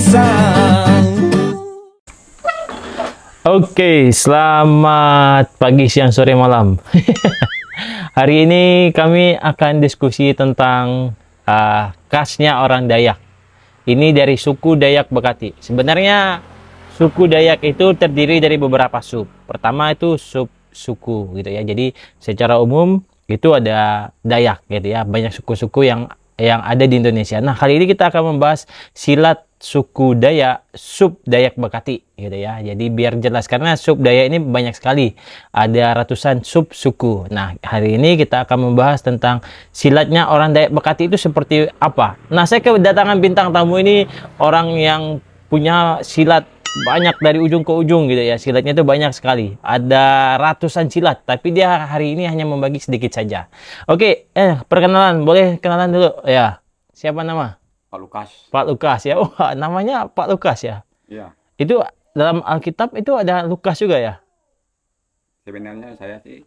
pisang. Oke, selamat pagi, siang, sore, malam. Hari ini kami akan diskusi tentang khasnya orang Dayak. Ini dari suku Dayak Bekati. Sebenarnya suku Dayak itu terdiri dari beberapa sub. Pertama itu sub suku gitu ya. Jadi secara umum itu ada Dayak gitu ya. Banyak suku-suku yang ada di Indonesia. Nah, kali ini kita akan membahas silat suku Dayak, sub Dayak Bekati gitu ya. Jadi biar jelas karena sub Dayak ini banyak sekali. Ada ratusan sub suku. Nah, hari ini kita akan membahas tentang silatnya orang Dayak Bekati itu seperti apa. Nah, saya kedatangan bintang tamu ini orang yang punya silat banyak dari ujung ke ujung gitu ya. Silatnya itu banyak sekali. Ada ratusan silat, tapi dia hari ini hanya membagi sedikit saja. Oke, perkenalan, boleh kenalan dulu ya. Siapa nama? Pak Lukas. Pak Lukas ya. Wah, namanya Pak Lukas ya. Iya. Itu dalam Alkitab itu ada Lukas juga ya? Sebenarnya saya sih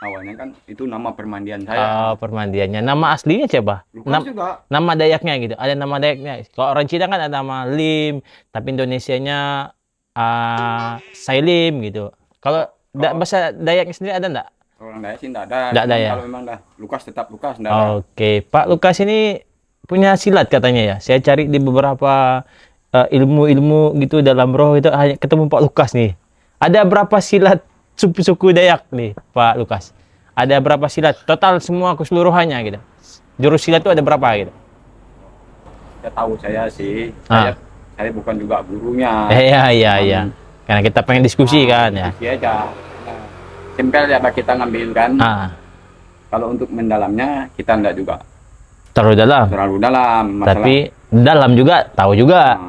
awalnya kan itu nama permandian saya. Permandiannya. Nama aslinya siapa? Lukas juga. Nama Dayaknya gitu. Ada nama Dayaknya. Kalau orang Cina kan ada nama Lim, tapi Indonesianya Sailim gitu. Kalau bahasa Dayaknya sendiri ada enggak? Kalau orang Dayak sih enggak ada. Enggak ada ya. Kalau memang dah Lukas tetap Lukas, enggak ada. Oke, Pak Lukas ini punya silat katanya ya. Saya cari di beberapa ilmu-ilmu gitu dalam roh itu hanya ketemu Pak Lukas nih. Ada berapa silat suku Dayak nih, Pak Lukas? Ada berapa silat? Total semua keseluruhannya gitu. Jurus silat itu ada berapa gitu? Ya tahu saya sih. Saya bukan juga gurunya. Iya. Karena kita pengen diskusi kan ya. Diskusi aja. Nah, simpel ya kita ngambil kan. Kalau untuk mendalamnya kita enggak juga terlalu dalam. Terlalu dalam. Tapi dalam juga tahu juga.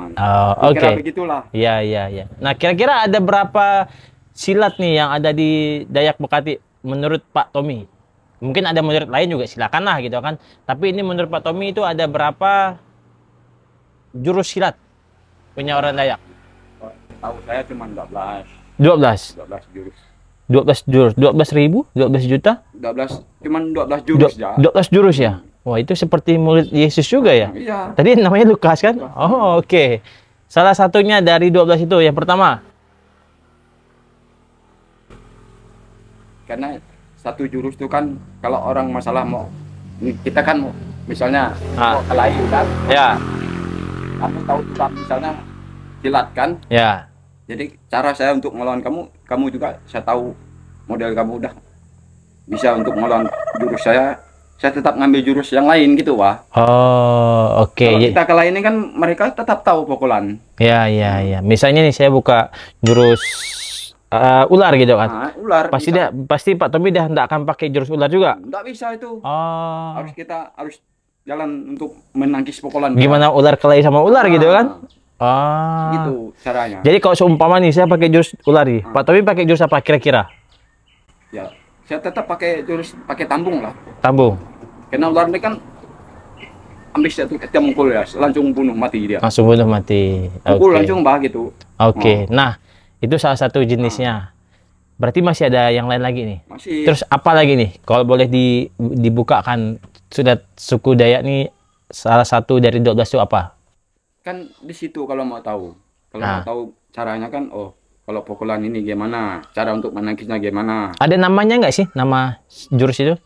Oke. Begitulah. Iya. Nah, kira-kira ada berapa silat nih yang ada di Dayak Bekati menurut Pak Tommy? Mungkin ada menurut lain juga, silakan lah gitu kan. Tapi ini menurut Pak Tommy itu ada berapa jurus silat punya orang Dayak? Tahu saya cuma 12. 12. 12 jurus. 12 jurus. 12.000? 12 juta? 12 cuman 12 jurus ya. 12 jurus ya? Wah, itu seperti murid Yesus juga ya? Iya. Tadi namanya Lukas kan? Oh, oke. Salah satunya dari 12 itu, yang pertama. Karena satu jurus itu kan, kalau orang masalah mau, kita kan misalnya mau kelahi kan? Ya. Kamu tahu juga misalnya silat kan? Ya. Jadi cara saya untuk melawan kamu juga saya tahu model kamu udah bisa untuk melawan jurus saya tetap ngambil jurus yang lain gitu, Wah. Oh, oke. Kalau kita kalah ini kan mereka tetap tahu pukulan. Ya. Misalnya nih saya buka jurus ular gitu kan. Nah, ular. Pasti Pak Tommy dah enggak akan pakai jurus ular juga. Enggak bisa itu. Oh. Harus jalan untuk menangkis pukulan. Gimana ular kelahi sama ular gitu kan? Oh. Gitu caranya. Jadi kalau seumpama nih saya pakai jurus ular nih, Pak Tommy pakai jurus apa kira-kira? Ya, saya tetap pakai tambung lah. Tambung. Karena ular ini kan ambis itu kita mukul ya, langsung bunuh mati dia. Langsung bunuh mati. Mukul langsung gitu. Oke. Nah, itu salah satu jenisnya. Berarti masih ada yang lain lagi nih. Masih. Terus apa lagi nih? Kalau boleh dibukakan sudah suku Dayak nih salah satu dari 12 itu apa? Kan di situ kalau mau tahu. Kalau mau tahu caranya kan, kalau pukulan ini gimana? Cara untuk menangkisnya gimana? Ada namanya nggak sih? Nama jurus itu?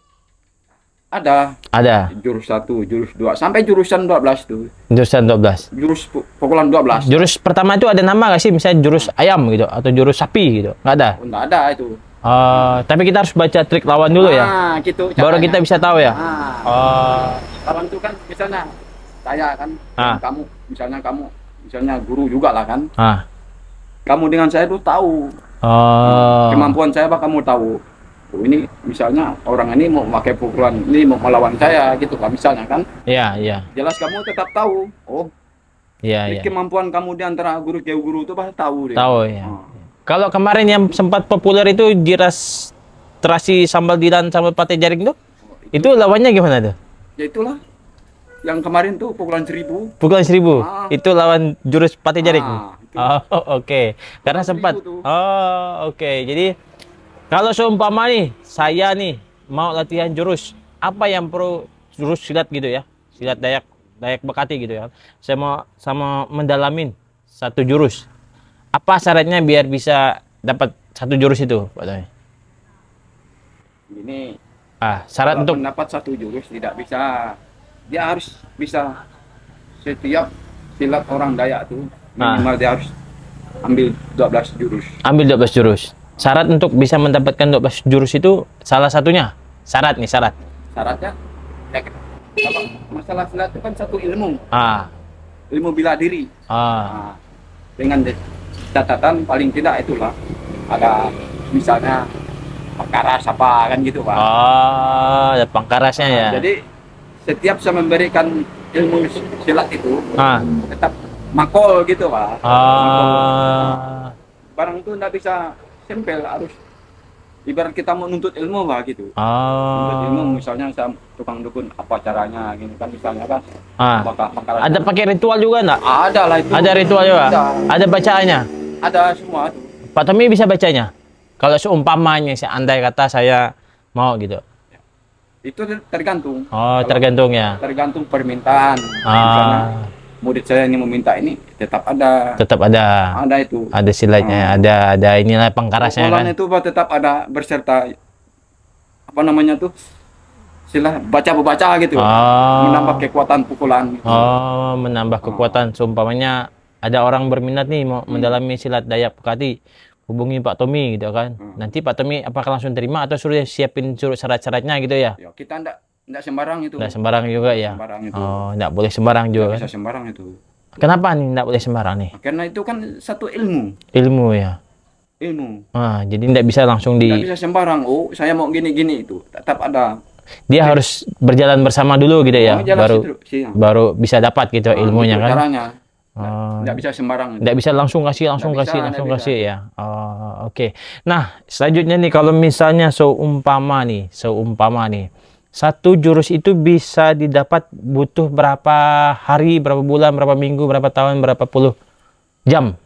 Ada. Jurus 1, jurus 2, sampai jurusan 12 tuh. Jurusan 12. Jurus pukulan 12. Jurus pertama itu ada nama nggak sih? Misalnya jurus ayam gitu atau jurus sapi gitu? Nggak ada? Nggak ada itu. Tapi kita harus baca trik lawan dulu ya? Gitu. Caranya. Baru kita bisa tahu ya? Lawan itu kan misalnya saya kan, misalnya guru juga lah kan. Kamu dengan saya tuh tahu. Kemampuan saya apa kamu tahu. Ini misalnya orang ini mau pakai pukulan ini mau melawan saya gitu kan misalnya kan. Iya. Jelas kamu tetap tahu. Iya. Kemampuan kamu di antara guru ke guru itu pasti tahu deh. Tahu ya. Kalau kemarin yang sempat populer itu jiras terasi sambal dilan sama pate jaring tuh. Itu lawannya gimana tuh? Ya itulah. Yang kemarin tuh pukulan 1000. Pukulan 1000. Itu lawan jurus pate jaring. Oke. Karena sempat. Oke. Jadi kalau seumpama nih, saya nih mau latihan jurus, apa yang perlu jurus silat gitu ya? Silat Dayak Dayak Bekati gitu ya. Saya mau sama mendalamin satu jurus. Apa syaratnya biar bisa dapat satu jurus itu, Pak Tommy? Ini syarat untuk mendapat satu jurus tidak bisa, dia harus bisa setiap silat orang Dayak itu minimal dia harus ambil 12 jurus. Ambil 12 jurus. Syarat untuk bisa mendapatkan 12 jurus itu salah satunya syarat. Syaratnya ya, kalau masalah silat itu kan satu ilmu. Ilmu bela diri. Dengan catatan paling tidak itulah ada misalnya pangkaras apa kan gitu, Pak. Ada pangkarasnya ya. Jadi setiap saya memberikan ilmu silat itu tetap makol gitu, Pak. Barang itu enggak bisa sempel, harus ibarat kita mau nuntut ilmu, Pak, gitu. Nuntut ilmu misalnya saya tukang dukun apa caranya gini kan misalnya kan. Apakah ada pakai ritual juga enggak? Ada lah itu. Ada ritual juga. Ada bacaannya. Ada semua tuh. Pak Tommy bisa bacanya. Kalau seumpamanya andai kata saya mau gitu. Itu tergantung. Tergantung ya. Tergantung permintaan. Misalnya murid saya ini meminta ini tetap ada. Tetap ada. Ada itu. Ada silatnya, ada inilah pangkarasnya kan. Itu Pak tetap ada berserta apa namanya tuh? Silah baca gitu. Menambah kekuatan pukulan. Gitu. Menambah kekuatan. Seumpamanya ada orang berminat nih mau mendalami silat Dayak Bekati, hubungi Pak Tommy gitu kan. Nanti Pak Tommy apakah langsung terima atau suruh siapin syarat-syaratnya gitu ya? Ya kita enggak sembarang itu. Enggak sembarang juga ya. Sembarang itu. Enggak boleh sembarang juga. Enggak bisa sembarang itu. Kenapa nih enggak boleh sembarang nih? Karena itu kan satu ilmu. Ilmu ya. Ilmu. Jadi enggak bisa langsung Enggak bisa sembarang. Oh, saya mau gini-gini itu. Tetap ada. Dia harus berjalan bersama dulu gitu ya. Baru bisa dapat gitu ilmunya kan. Caranya. Nggak bisa sembarang. Nggak bisa langsung kasih ya. Oke. Nah, selanjutnya nih kalau misalnya seumpama nih, satu jurus itu bisa didapat butuh berapa hari, berapa bulan, berapa minggu, berapa tahun, berapa puluh jam?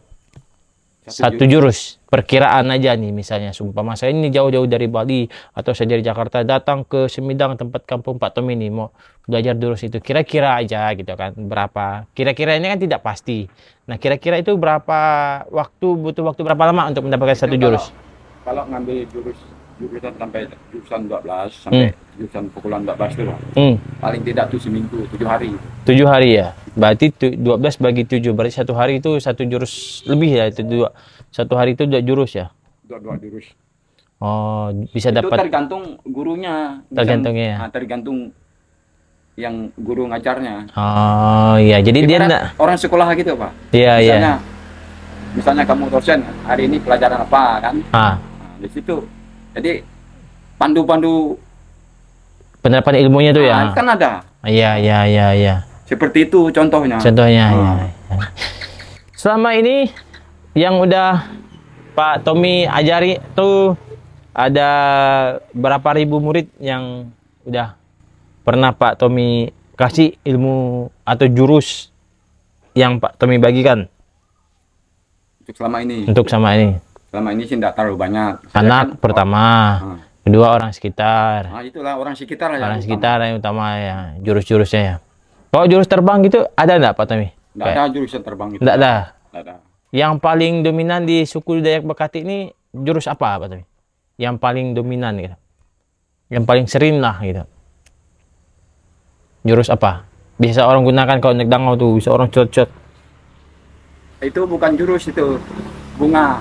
Satu jurus. Perkiraan aja nih misalnya seumpama saya ini jauh-jauh dari Bali atau saya dari Jakarta datang ke Semidang tempat kampung Pak Tommy ini mau belajar jurus itu, kira-kira aja gitu kan berapa, kira-kira ini kan tidak pasti. Nah kira-kira itu berapa butuh waktu berapa lama untuk mendapatkan satu jurus? Kalau ngambil jurusan sampai jurusan 12 sampai jurusan pukulan 12 itu paling tidak tuh seminggu 7 hari. 7 hari ya, berarti 12 bagi 7 berarti satu hari itu satu jurus lebih ya, itu satu hari itu 2 jurus ya? 2 jurus. Bisa dapat. Itu tergantung gurunya. Tergantungnya ya? Tergantung yang guru ngajarnya. Iya, jadi dia enggak orang sekolah gitu, Pak. Iya, misalnya kamu dosen, hari ini pelajaran apa kan? Di situ. Jadi pandu-pandu penerapan ilmunya tuh ya. Kan ada. Iya. Seperti itu contohnya. Ya. Selama ini yang udah Pak Tommy ajari tuh ada berapa ribu murid yang udah pernah Pak Tommy kasih ilmu atau jurus yang Pak Tommy bagikan? Untuk selama ini. Selama ini sih tidak terlalu banyak. Anak pertama, kedua orang sekitar. Itulah orang sekitar ya. Orang sekitar yang utama ya, jurus-jurusnya ya. Kalau jurus terbang gitu ada enggak Pak Tommy? Tidak ada jurusan terbang itu. Tidak ada. Yang paling dominan di suku Dayak Bekati ini jurus apa Pak Tommy? Yang paling dominan gitu. Yang paling sering lah gitu. Jurus apa? Biasa orang gunakan kalau naik dangau tuh, bisa orang cot-cot. Itu bukan jurus itu. Bunga.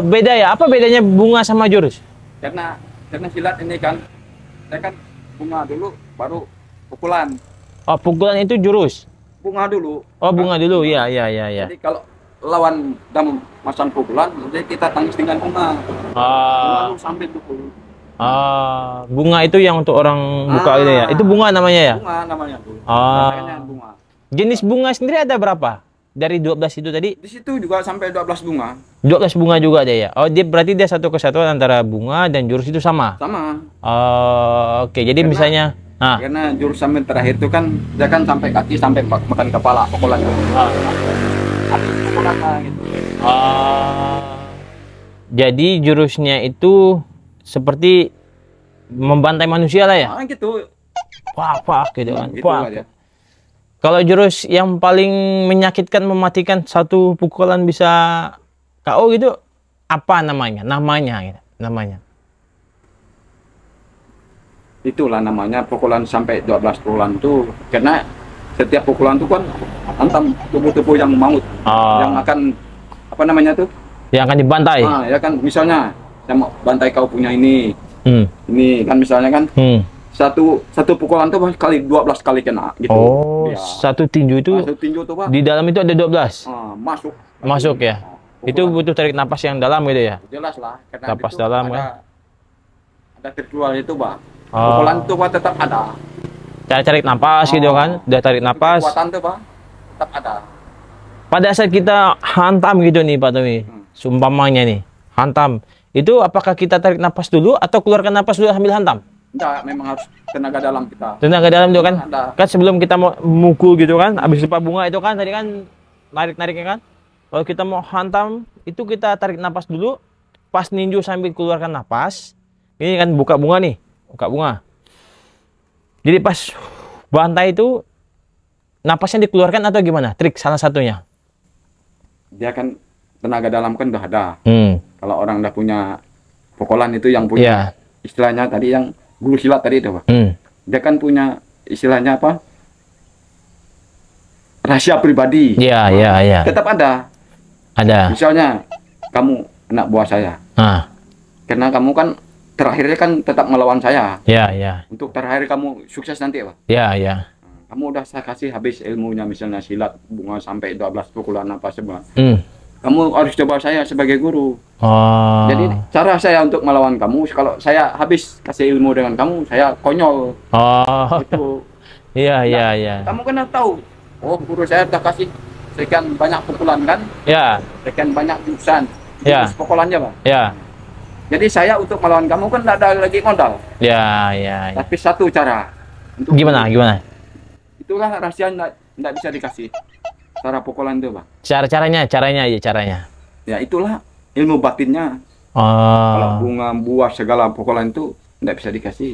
Beda ya. Apa bedanya bunga sama jurus? Karena silat ini kan, saya kan bunga dulu, baru pukulan. Pukulan itu jurus. Bunga dulu. Bunga dulu. Iya. Jadi kalau lawan dalam masang pukulan, jadi kita tangis dengan bunga. Lalu sambil pukul. Bunga itu yang untuk orang buka itu ya. Itu bunga namanya ya? Bunga namanya tuh. Bunga. Jenis bunga sendiri ada berapa? Dari 12 itu tadi? Di situ juga sampai 12 bunga. 12 bunga juga ada ya? Berarti dia satu kesatuan antara bunga dan jurus itu sama? Sama. Oke. Jadi misalnya... Karena jurus sampai terakhir itu kan, dia kan sampai kaki, sampai makan kepala, pukulan. Habis pukulan gitu. Jadi jurusnya itu seperti membantai manusia lah ya? Gitu. gitu kan. Itulah ya. Kalau jurus yang paling menyakitkan, mematikan, satu pukulan bisa KO gitu, apa namanya? Namanya. Itulah namanya pukulan sampai 12 pukulan tuh, karena setiap pukulan tuh kan hantam tubuh-tubuh yang maut, yang akan apa namanya tuh? Yang akan dibantai. Ya kan, misalnya saya mau bantai kau punya ini kan misalnya kan. Satu pukulan tuh kali 12 kali kena gitu. Oh, ya. Satu tinju itu tuh, Pak. Di dalam itu ada 12. Masuk ya. Itu butuh tarik napas yang dalam gitu ya. Jelas lah, karena napas dalam kan. Ada ritual itu, Pak. Pukulan itu Pak tetap ada. Cara tarik napas gitu kan. Udah tarik napas. Kekuatan tuh, Pak, tetap ada. Pada saat kita hantam gitu nih, Pak Tommy. Sumpamanya nih, hantam. Itu apakah kita tarik napas dulu atau keluarkan napas dulu sambil hantam? Enggak, memang harus tenaga dalam kita. Tenaga dalam itu kan? Kan sebelum kita mau mukul gitu kan, habis lupa bunga itu kan, tadi kan narik-nariknya kan. Kalau kita mau hantam, itu kita tarik napas dulu, pas ninju sambil keluarkan napas. Ini kan buka bunga nih, buka bunga. Jadi pas bantai itu, napasnya dikeluarkan atau gimana? Trik salah satunya. Dia kan tenaga dalam kan udah ada. Kalau orang udah punya pukulan itu yang punya istilahnya tadi yang guru silat tadi itu, Pak. Dia kan punya istilahnya apa? Rahasia pribadi. Iya. Tetap ada. Ada. Misalnya kamu anak buah saya. Karena kamu kan terakhirnya kan tetap melawan saya. Iya. Untuk terakhir kamu sukses nanti, Pak. Iya. Kamu udah saya kasih habis ilmunya, misalnya silat bunga sampai 12 pukulan apa semua. Kamu harus coba saya sebagai guru. Jadi cara saya untuk melawan kamu, kalau saya habis kasih ilmu dengan kamu, saya konyol. Itu. Iya. Kamu kan tahu, guru saya udah kasih sekian banyak pukulan kan? Iya. Sekian banyak jurusan. Iya. Pukulannya, Pak. Iya. Jadi saya untuk melawan kamu kan tidak ada lagi modal. Iya. Tapi satu cara. Gimana? Itulah rahasia tidak bisa dikasih. Cara pukulan itu, Pak. Caranya. Ya itulah ilmu batinnya. Kalau bunga, buah, segala pukulan itu tidak bisa dikasih.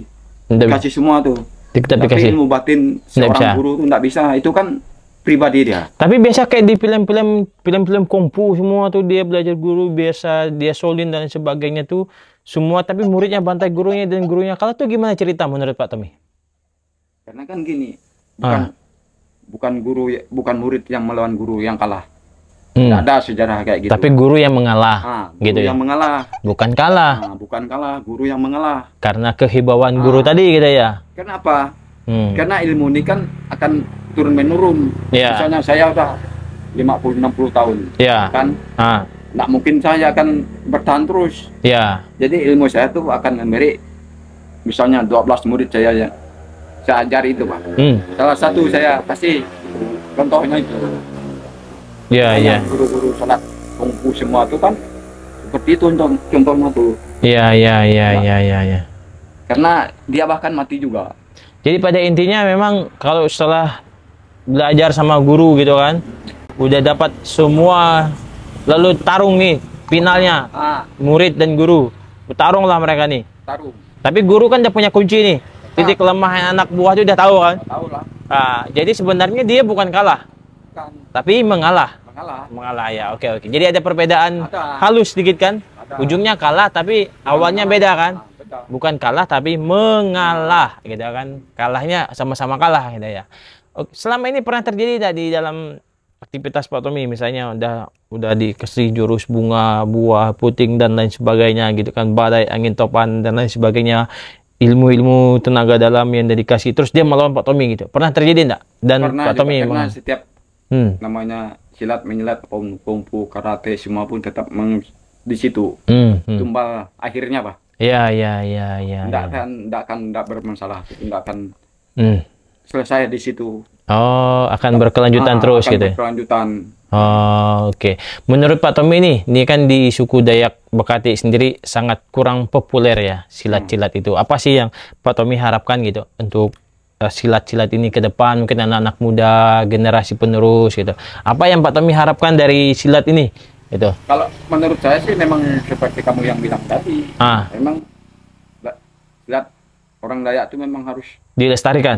Dikasih semua tuh. Tapi ilmu batin seorang guru itu tidak bisa. Itu kan pribadi dia. Tapi biasa kayak di film-film kungfu semua tuh dia belajar guru biasa, dia solin dan sebagainya tuh semua, tapi muridnya bantai gurunya dan gurunya kalah tuh gimana cerita menurut Pak Tommy? Karena kan gini, bukan murid yang melawan guru yang kalah. Tidak ada sejarah kayak gitu. Tapi guru yang mengalah, guru yang mengalah. Bukan kalah. Bukan kalah, guru yang mengalah. Karena kehebauan guru tadi gitu ya. Kenapa? Karena ilmu ini kan akan turun menurun. Misalnya saya udah 50-60 tahun, kan? Nggak mungkin saya akan bertahan terus. Jadi ilmu saya tuh akan memberi, misalnya 12 murid saya ajari itu, Pak. Salah satu saya kasih contohnya itu. Guru-guru salat kungfu semua itu kan seperti itu contohnya tuh. Iya. Karena dia bahkan mati juga. Jadi pada intinya memang kalau setelah belajar sama guru gitu kan, udah dapat semua, lalu tarung nih finalnya, murid dan guru, bertarung lah mereka nih. Tapi guru kan udah punya kunci nih, titik lemah anak buah itu udah tahu kan. Tahu lah. Jadi sebenarnya dia bukan kalah, tapi mengalah ya. Oke. Jadi ada perbedaan halus sedikit kan. Ujungnya kalah tapi awalnya beda kan. Bukan kalah tapi mengalah gitu kan. Kalahnya sama-sama kalah gitu ya. Selama ini pernah terjadi tidak di dalam aktivitas Pak Tommy, misalnya udah dikasih jurus bunga, buah, puting dan lain sebagainya gitu kan, badai, angin topan dan lain sebagainya, ilmu-ilmu tenaga dalam yang dikasih, terus dia melawan Pak Tommy gitu. Pernah terjadi enggak? Dan pernah, Pak Tommy karena setiap namanya silat, menyilat, kungfu, karate semua pun tetap di situ. Tumbal akhirnya, Pak. Iya. Enggak akan bermasalah, enggak akan selesai di situ. Akan berkelanjutan terus gitu. Berkelanjutan. Oke. Menurut Pak Tommy ini kan di suku Dayak Bekati sendiri sangat kurang populer ya silat-silat itu. Apa sih yang Pak Tommy harapkan gitu untuk silat-silat ini ke depan, mungkin anak-anak muda, generasi penerus gitu. Apa yang Pak Tommy harapkan dari silat ini? Itu. Kalau menurut saya sih memang seperti kamu yang bilang tadi. Memang silat orang Dayak itu memang harus dilestarikan.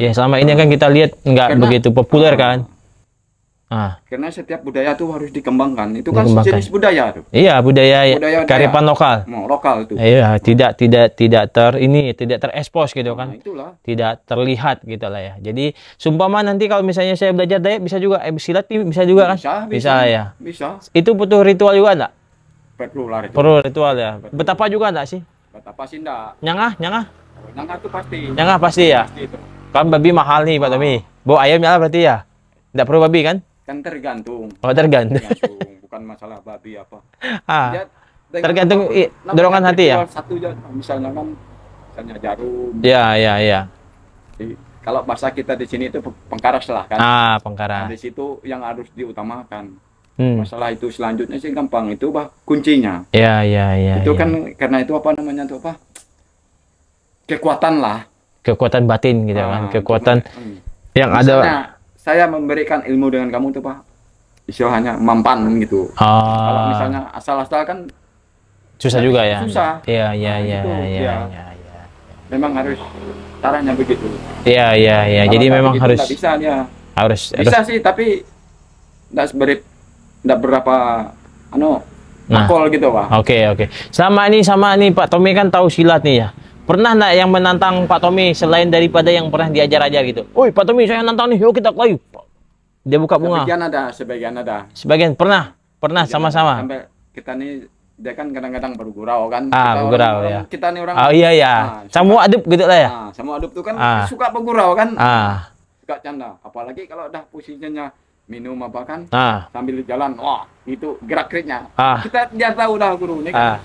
Ya, selama ini kan kita lihat nggak begitu populer kan. Karena setiap budaya tuh harus dikembangkan. Itu kan jenis budaya tuh. Iya, budaya kearifan lokal. Lokal itu. Iya, tidak terekspos gitu kan. Itulah. Tidak terlihat gitu lah ya. Jadi, sumpama nanti kalau misalnya saya belajar Dayak bisa juga silat bisa juga kan? Bisa ya. Bisa. Itu butuh ritual juga enggak? Perlu ritual ya. Betapa juga enggak sih? Betapa sih enggak. Nyangah? Nyangah itu pasti. Nyangah pasti ya. Pasti itu. Kan babi mahal nih Pak Tommy. Bawa ayam nyala berarti ya. Enggak perlu babi kan? Kan tergantung. Oh, tergantung. Bukan masalah babi apa. Tergantung dorongan hati ya. Satu misalnya jarum. Iya. Kalau bahasa kita di sini itu pengkaras lah kan. Pengkaras. Nah, di situ yang harus diutamakan. Masalah itu selanjutnya sih gampang, itu kuncinya. Iya. Itu kan karena itu apa namanya tuh apa? Kekuatan lah. Kekuatan batin gitu kan. Kekuatan yang misalnya, ada. Saya memberikan ilmu dengan kamu tuh Pak, istilahnya mempan gitu. Kalau misalnya asal-asal kan susah juga ya. Susah. Iya. Memang harus caranya begitu. Iya. Jadi memang harus. Bisa ya. Bisa sih, tapi enggak berapa makol gitu Pak. Oke. Sama nih Pak Tommy kan tahu silat nih ya. Pernah nggak yang menantang Pak Tommy selain daripada yang pernah diajar aja gitu? Oi Pak Tommy, saya nantang nih, yuk kita kelayu. Dia buka bunga. Sebagian ada. Sebagian pernah sama-sama. Sampai kita nih, dia kan kadang-kadang bergurau kan. Bergurau ya. Kita nih orang. Iya. Samu adub gitu lah ya. Samu adub tuh kan suka bergurau kan. Suka canda. Apalagi kalau udah posisinya minum apa kan, sambil jalan, wah itu gerak-geriknya. Dia tahu dah guru ini kan.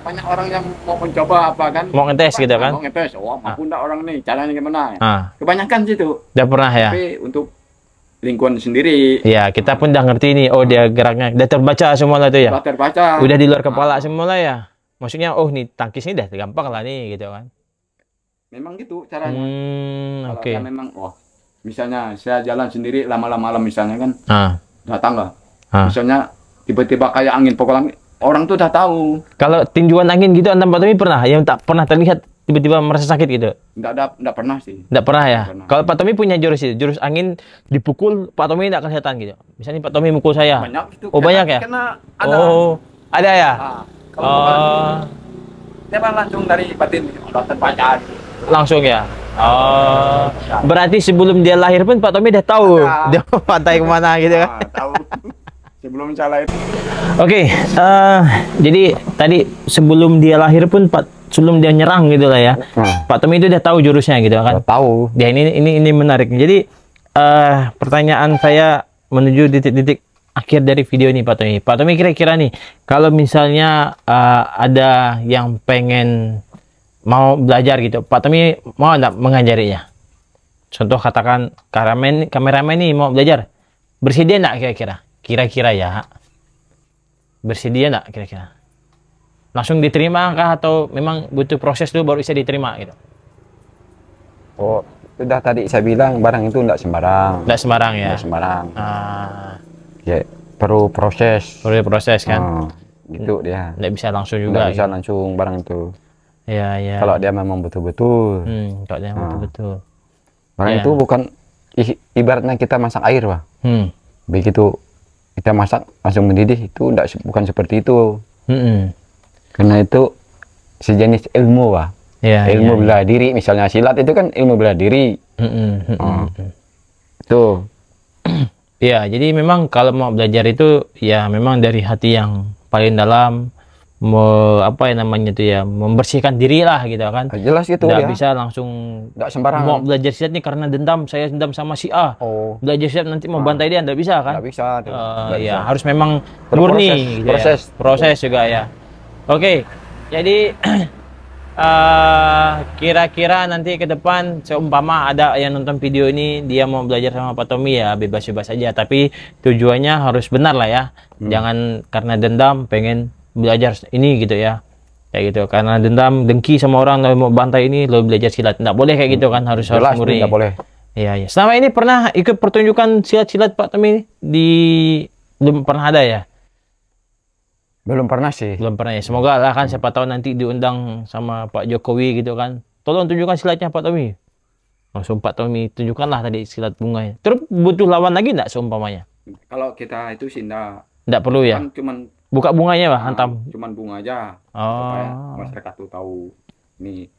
Banyak orang yang mau mencoba apa kan, mau ngetes gitu kan. Mau ngetes, wah mampu enggak orang nih, caranya gimana. Kebanyakan situ. Udah pernah ya. Tapi untuk lingkungan sendiri. Ya, kita pun udah ngerti nih, dia geraknya udah terbaca semua lah itu ya. Udah terbaca. Udah di luar kepala semua lah ya. Maksudnya, nih tangkisnya udah gampang lah nih gitu kan. Memang gitu caranya. Oke. Memang, misalnya saya jalan sendiri lama-lama misalnya kan, datang lah. Misalnya tiba-tiba kayak angin pokok langit, orang tuh udah tahu. Kalau tinjuan angin gitu antam Pak Tommy pernah? Yang tak pernah terlihat tiba-tiba merasa sakit gitu? Enggak pernah sih. Enggak pernah ya? Kalau Pak Tommy punya jurus angin dipukul, Pak Tommy enggak kelihatan gitu? Misalnya Pak Tommy mukul saya. Banyak itu. Banyak ya? Ada. Ada ya? Dia langsung dari batin, udah terbaca. Langsung ya? Berarti sebelum dia lahir pun Pak Tommy udah tahu dia mau pantai kemana gitu kan? Tahu. Sebelum saya lahir. Oke, jadi tadi sebelum dia lahir pun sebelum dia nyerang gitu lah ya, Pak Tommy itu udah tahu jurusnya gitu kan? Tahu. Ya ini menarik. Jadi pertanyaan saya menuju titik-titik akhir dari video ini Pak Tommy. Pak Tommy kira-kira nih, kalau misalnya ada yang pengen mau belajar gitu, Pak Tommy mau nggak mengajarinya? Contoh katakan kameramen nih mau belajar, bersedia nggak kira-kira? Kira-kira ya, bersedia nggak kira-kira? Langsung diterima kah atau memang butuh proses dulu baru bisa diterima gitu? Sudah tadi saya bilang barang itu nggak sembarang. Nggak sembarang ya? Nggak sembarang. Ya perlu proses. Perlu proses kan? Gitu dia. Nggak bisa langsung juga. Nggak bisa langsung barang itu. Ya. Kalau dia memang betul-betul. Kalau dia betul-betul. Barang itu bukan ibaratnya kita masak air, Pak. Begitu kita masak langsung mendidih, itu bukan seperti itu. Karena itu sejenis ilmu, Pak. Ilmu bela diri, misalnya silat itu kan ilmu bela diri. Itu. Ya, jadi memang kalau mau belajar itu ya memang dari hati yang paling dalam. Membersihkan diri lah gitu kan. Jelas gitu ya. Nggak bisa langsung sembarangan. Mau belajar silat nih karena dendam, saya dendam sama si A. Belajar silat nanti mau bantai dia, nggak bisa kan? Nggak bisa. Ya harus memang murni. Proses juga ya. Oke, jadi kira-kira nanti ke depan seumpama ada yang nonton video ini dia mau belajar sama Pak Tommy ya bebas-bebas aja, tapi tujuannya harus benar lah ya. Jangan karena dendam pengen belajar ini gitu ya, kayak gitu, karena dendam dengki sama orang lalu mau bantai ini lalu belajar silat, nggak boleh kayak gitu kan, harus murni. Nggak boleh. Iya. Selama ini pernah ikut pertunjukan silat-silat Pak Tommy belum pernah ada ya? Belum pernah sih. Belum pernah ya. Semoga lah kan siapa tahu nanti diundang sama Pak Jokowi gitu kan, tolong tunjukkan silatnya Pak Tommy. Langsung Pak Tommy tunjukkanlah tadi silat bunganya. Terus butuh lawan lagi enggak seumpamanya? Kalau kita itu sih enggak perlu ya. Kan cuman buka bunganya Pak, hantam. Cuman bunga aja. Supaya masyarakat tuh tahu nih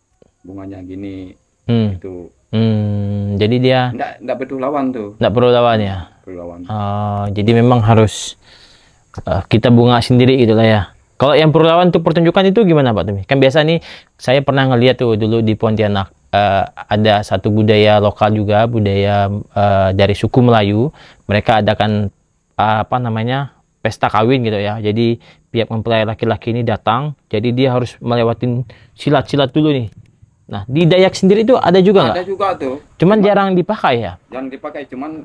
bunganya gini. Gitu. Jadi dia enggak perlu lawan tuh. Enggak perlu lawan ya. Perlu lawan. Jadi memang harus kita bunga sendiri gitu lah ya. Kalau yang perlu lawan tuh pertunjukan itu gimana Pak Tommy? Kan biasa nih saya pernah ngeliat tuh dulu di Pontianak ada satu budaya lokal juga, budaya dari suku Melayu. Mereka adakan apa namanya pesta kawin gitu ya. Jadi pihak mempelai laki-laki ini datang, jadi dia harus melewatin silat-silat dulu nih. Nah di Dayak sendiri itu ada juga nggak? Ada juga tuh. Cuman jarang dipakai ya. Jarang dipakai, cuman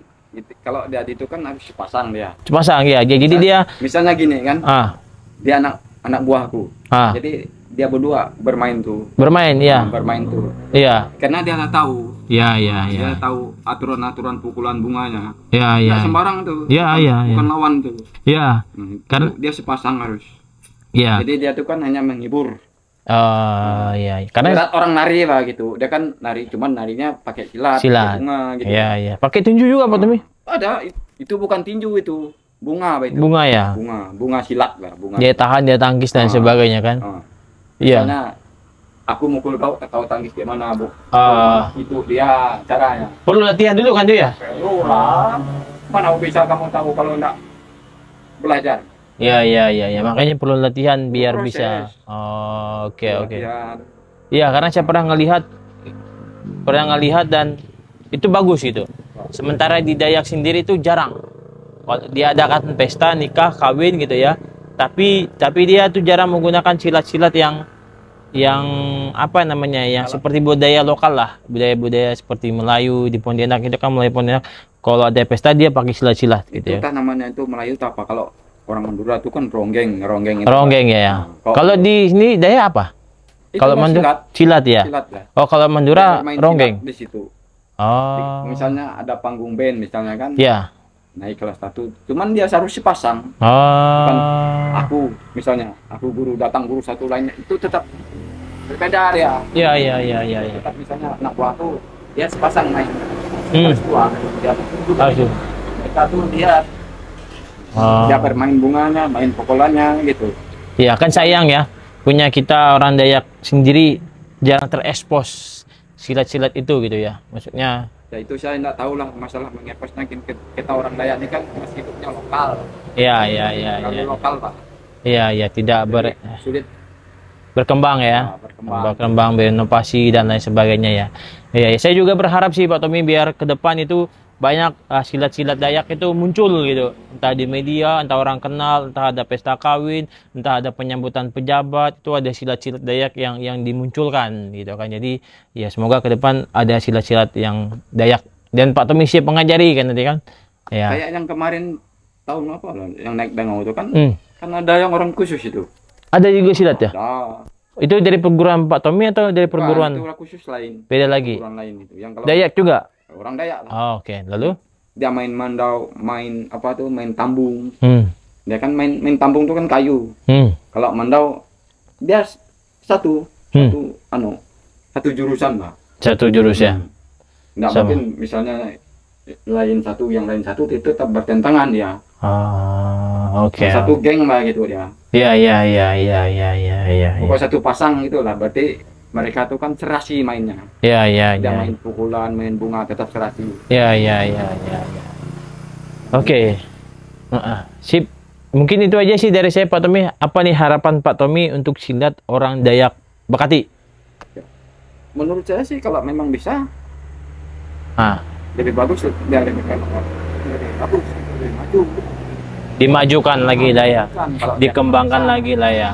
kalau dia itu kan harus dipasang dia. Dipasang ya. Jadi dia misalnya gini kan. Dia anak buahku. Jadi dia berdua bermain tuh. Bermain ya. Bermain tuh. Iya. Karena dia nggak tahu. Iya. Dia tahu aturan-aturan pukulan bunganya. Iya. Nggak sembarang tuh. Bukan lawan tuh. Iya. Karena dia sepasang harus. Iya. Jadi dia tuh kan hanya menghibur. Iya. Karena orang nari lah gitu. Dia kan nari, cuman narinya pakai silat. Bunga gitu. Iya. Pakai tinju juga Pak Tommy? Ada. Itu bukan tinju itu. Bunga itu. Bunga ya. Bunga silat lah. Dia tahan, dia tangkis dan sebagainya kan. Iya. Misalnya aku mukul kau tangkis gimana Bu? Itu dia caranya. Perlu latihan dulu kan tuh ya? Perlu lah. Mana bisa kamu tahu kalau enggak belajar? Iya. Makanya perlu latihan biar bisa. Oke. Iya, karena saya pernah ngelihat dan itu bagus gitu. Sementara di Dayak sendiri itu jarang. Kalau diadakan pesta, nikah, kawin gitu ya. Tapi dia tuh jarang menggunakan silat-silat yang apa namanya, yang seperti budaya lokal lah, budaya seperti Melayu di Pontianak itu kan, Melayu Pontianak kalau ada pesta dia pakai silat-silat gitu ya. Itu namanya itu Melayu itu apa? Kalau orang Madura itu kan ronggeng itu. Ronggeng ya. Kalau di sini Dayak apa? Kalau Madura silat ya. Oh, kalau Madura ronggeng. Di situ. Misalnya ada panggung band misalnya kan. Iya. Naik kelas 1, cuman dia harus dipasang. Bukan aku misalnya, guru satu lainnya itu tetap berbeda dia. Iya. Tetap misalnya anak buahku dia sepasang main. Harus dua. Dia dia bermain bunganya, main pukulannya gitu. Iya kan sayang ya, punya kita orang Dayak sendiri jarang terekspos silat-silat itu gitu ya. Maksudnya ya itu saya enggak tahu lah masalah mengeposnya, kita orang Dayak ini kan masih hidupnya lokal. Iya. Lokal Pak. Iya, tidak sulit berkembang ya. Berkembang, berinovasi dan lain sebagainya ya. Iya, saya juga berharap sih Pak Tommy biar ke depan itu banyak silat-silat Dayak itu muncul gitu. Entah di media, entah orang kenal, entah ada pesta kawin, entah ada penyambutan pejabat, itu ada silat-silat Dayak yang dimunculkan gitu kan. Jadi ya semoga ke depan ada silat-silat yang Dayak dan Pak Tommy siap mengajari kan nanti kan. Ya. Kayak yang kemarin tahun apa loh yang naik danau itu kan. Kan ada yang orang khusus itu. Ada juga silat ya? Ada. Itu dari perguruan Pak Tommy atau dari perguruan? Itu khusus lain. Beda lagi. Perguruan lain itu. Yang kalau Dayak juga? Orang Dayak lah. Oke. Lalu? Dia main mandau, main apa tuh, main tambung. Dia kan main tambung tuh kan kayu. Kalau mandau dia satu jurusan lah. Satu jurus ya. Nggak mungkin misalnya yang lain satu itu tetap bertentangan ya. Oke. Satu geng lah gitu dia. Iya. Pokoknya satu pasang itulah, berarti mereka tuh kan serasi mainnya. Iya. Dia main pukulan, main bunga tetap serasi. Iya. Oke. Sip. Mungkin itu aja sih dari saya Pak Tommy. Apa nih harapan Pak Tommy untuk silat orang Dayak Bekati? Menurut saya sih kalau memang bisa lebih bagus, lebih bagus, lebih maju. Dimajukan lagi lah ya. Dikembangkan lagi lah ya.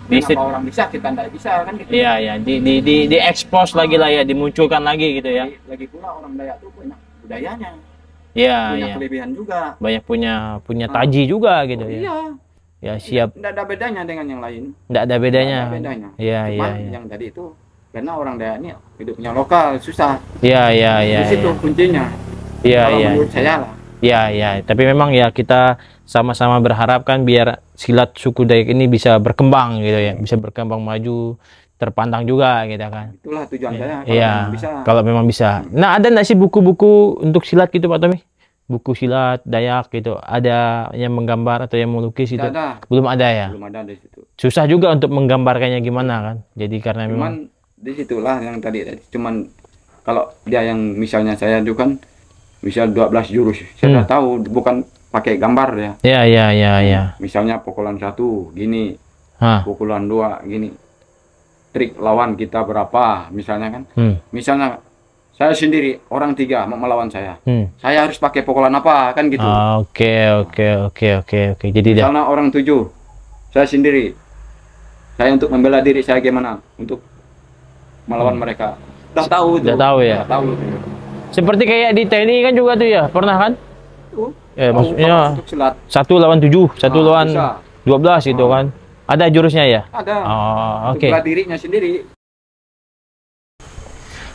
Kenapa orang bisa, kita tidak bisa kan gitu. Iya. Di expose lagi lah ya, dimunculkan lagi gitu ya. Lagi pula orang Dayak tuh banyak budayanya. Iya. Punya kelebihan juga. Banyak punya taji juga gitu ya. Iya. Ya siap. Tidak ada bedanya dengan yang lain. Tidak ada bedanya. Iya. Yang tadi itu karena orang Dayak ini hidupnya lokal susah. Iya. Di situ kuncinya. Iya. Menurut saya lah. Ya, tapi memang ya kita sama-sama berharap kan biar silat suku Dayak ini bisa berkembang gitu ya, bisa berkembang maju terpandang juga gitu kan. Itulah tujuan saya kalau iya, memang bisa. Kalau memang bisa. Nah, ada nggak sih buku-buku untuk silat gitu Pak Tommy? Buku silat Dayak gitu, ada yang menggambar atau yang melukis itu? Ada. Belum ada ya? Belum ada di situ. Susah juga untuk menggambarkannya gimana kan? Jadi karena memang di situlah yang tadi cuman kalau dia yang misalnya saya itu kan misal 12 jurus, saya udah tahu bukan pakai gambar ya. Iya. Misalnya pukulan 1 gini, pukulan 2 gini. Trik lawan kita berapa misalnya kan? Misalnya saya sendiri orang 3 mau melawan saya. Saya harus pakai pukulan apa kan gitu. Oke. Jadi misalnya orang 7, saya sendiri. Saya untuk membela diri saya gimana untuk melawan mereka. Udah tahu itu. Udah tahu ya. Udah tahu. Seperti kayak di TNI kan juga tuh ya, pernah kan? Ya, maksudnya 1 lawan 7, 1 lawan 12 gitu kan. Ada jurusnya ya? Ada. Oke. Untuk dirinya sendiri.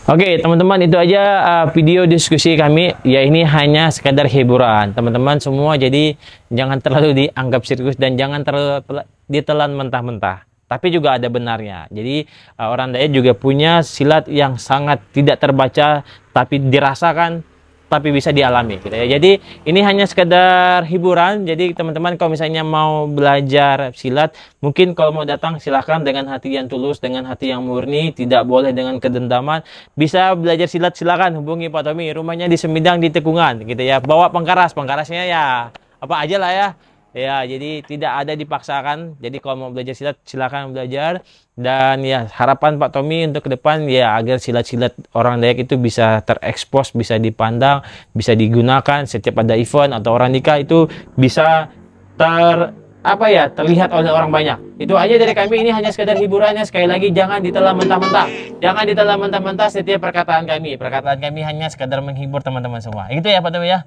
Oke, teman-teman, itu aja video diskusi kami. Ya, ini hanya sekadar hiburan. Teman-teman semua, jadi jangan terlalu dianggap sirkus dan jangan terlalu ditelan mentah-mentah. Tapi juga ada benarnya. Jadi orang Dayak juga punya silat yang sangat tidak terbaca, tapi dirasakan, tapi bisa dialami gitu ya. Jadi ini hanya sekedar hiburan. Jadi teman-teman kalau misalnya mau belajar silat, mungkin kalau mau datang silahkan dengan hati yang tulus, dengan hati yang murni, tidak boleh dengan kedendaman. Bisa belajar silat, silakan hubungi Pak Tommy. Rumahnya di Semidang di Tekungan gitu ya. Bawa pengkarasnya ya apa aja lah ya. Ya, jadi tidak ada dipaksakan. Jadi kalau mau belajar silat silakan belajar. Dan ya harapan Pak Tommy untuk ke depan ya agar silat-silat orang Dayak itu bisa terekspos, bisa dipandang, bisa digunakan setiap ada event atau orang nikah itu bisa terlihat oleh orang banyak. Itu aja dari kami, ini hanya sekedar hiburannya. Sekali lagi jangan ditelan mentah-mentah. Jangan ditelan mentah-mentah setiap perkataan kami. Perkataan kami hanya sekedar menghibur teman-teman semua. Itu ya Pak Tommy ya.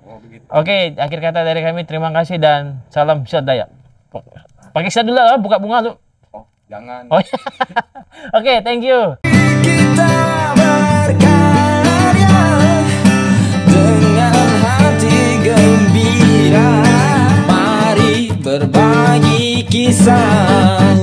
Oke, akhir kata dari kami, terima kasih dan salam silat Dayak. Pakai silat dulu lah, buka bunga tuh. Oh, jangan. Oke, thank you. Kita berkarya dengan hati gembira, mari berbagi kisah.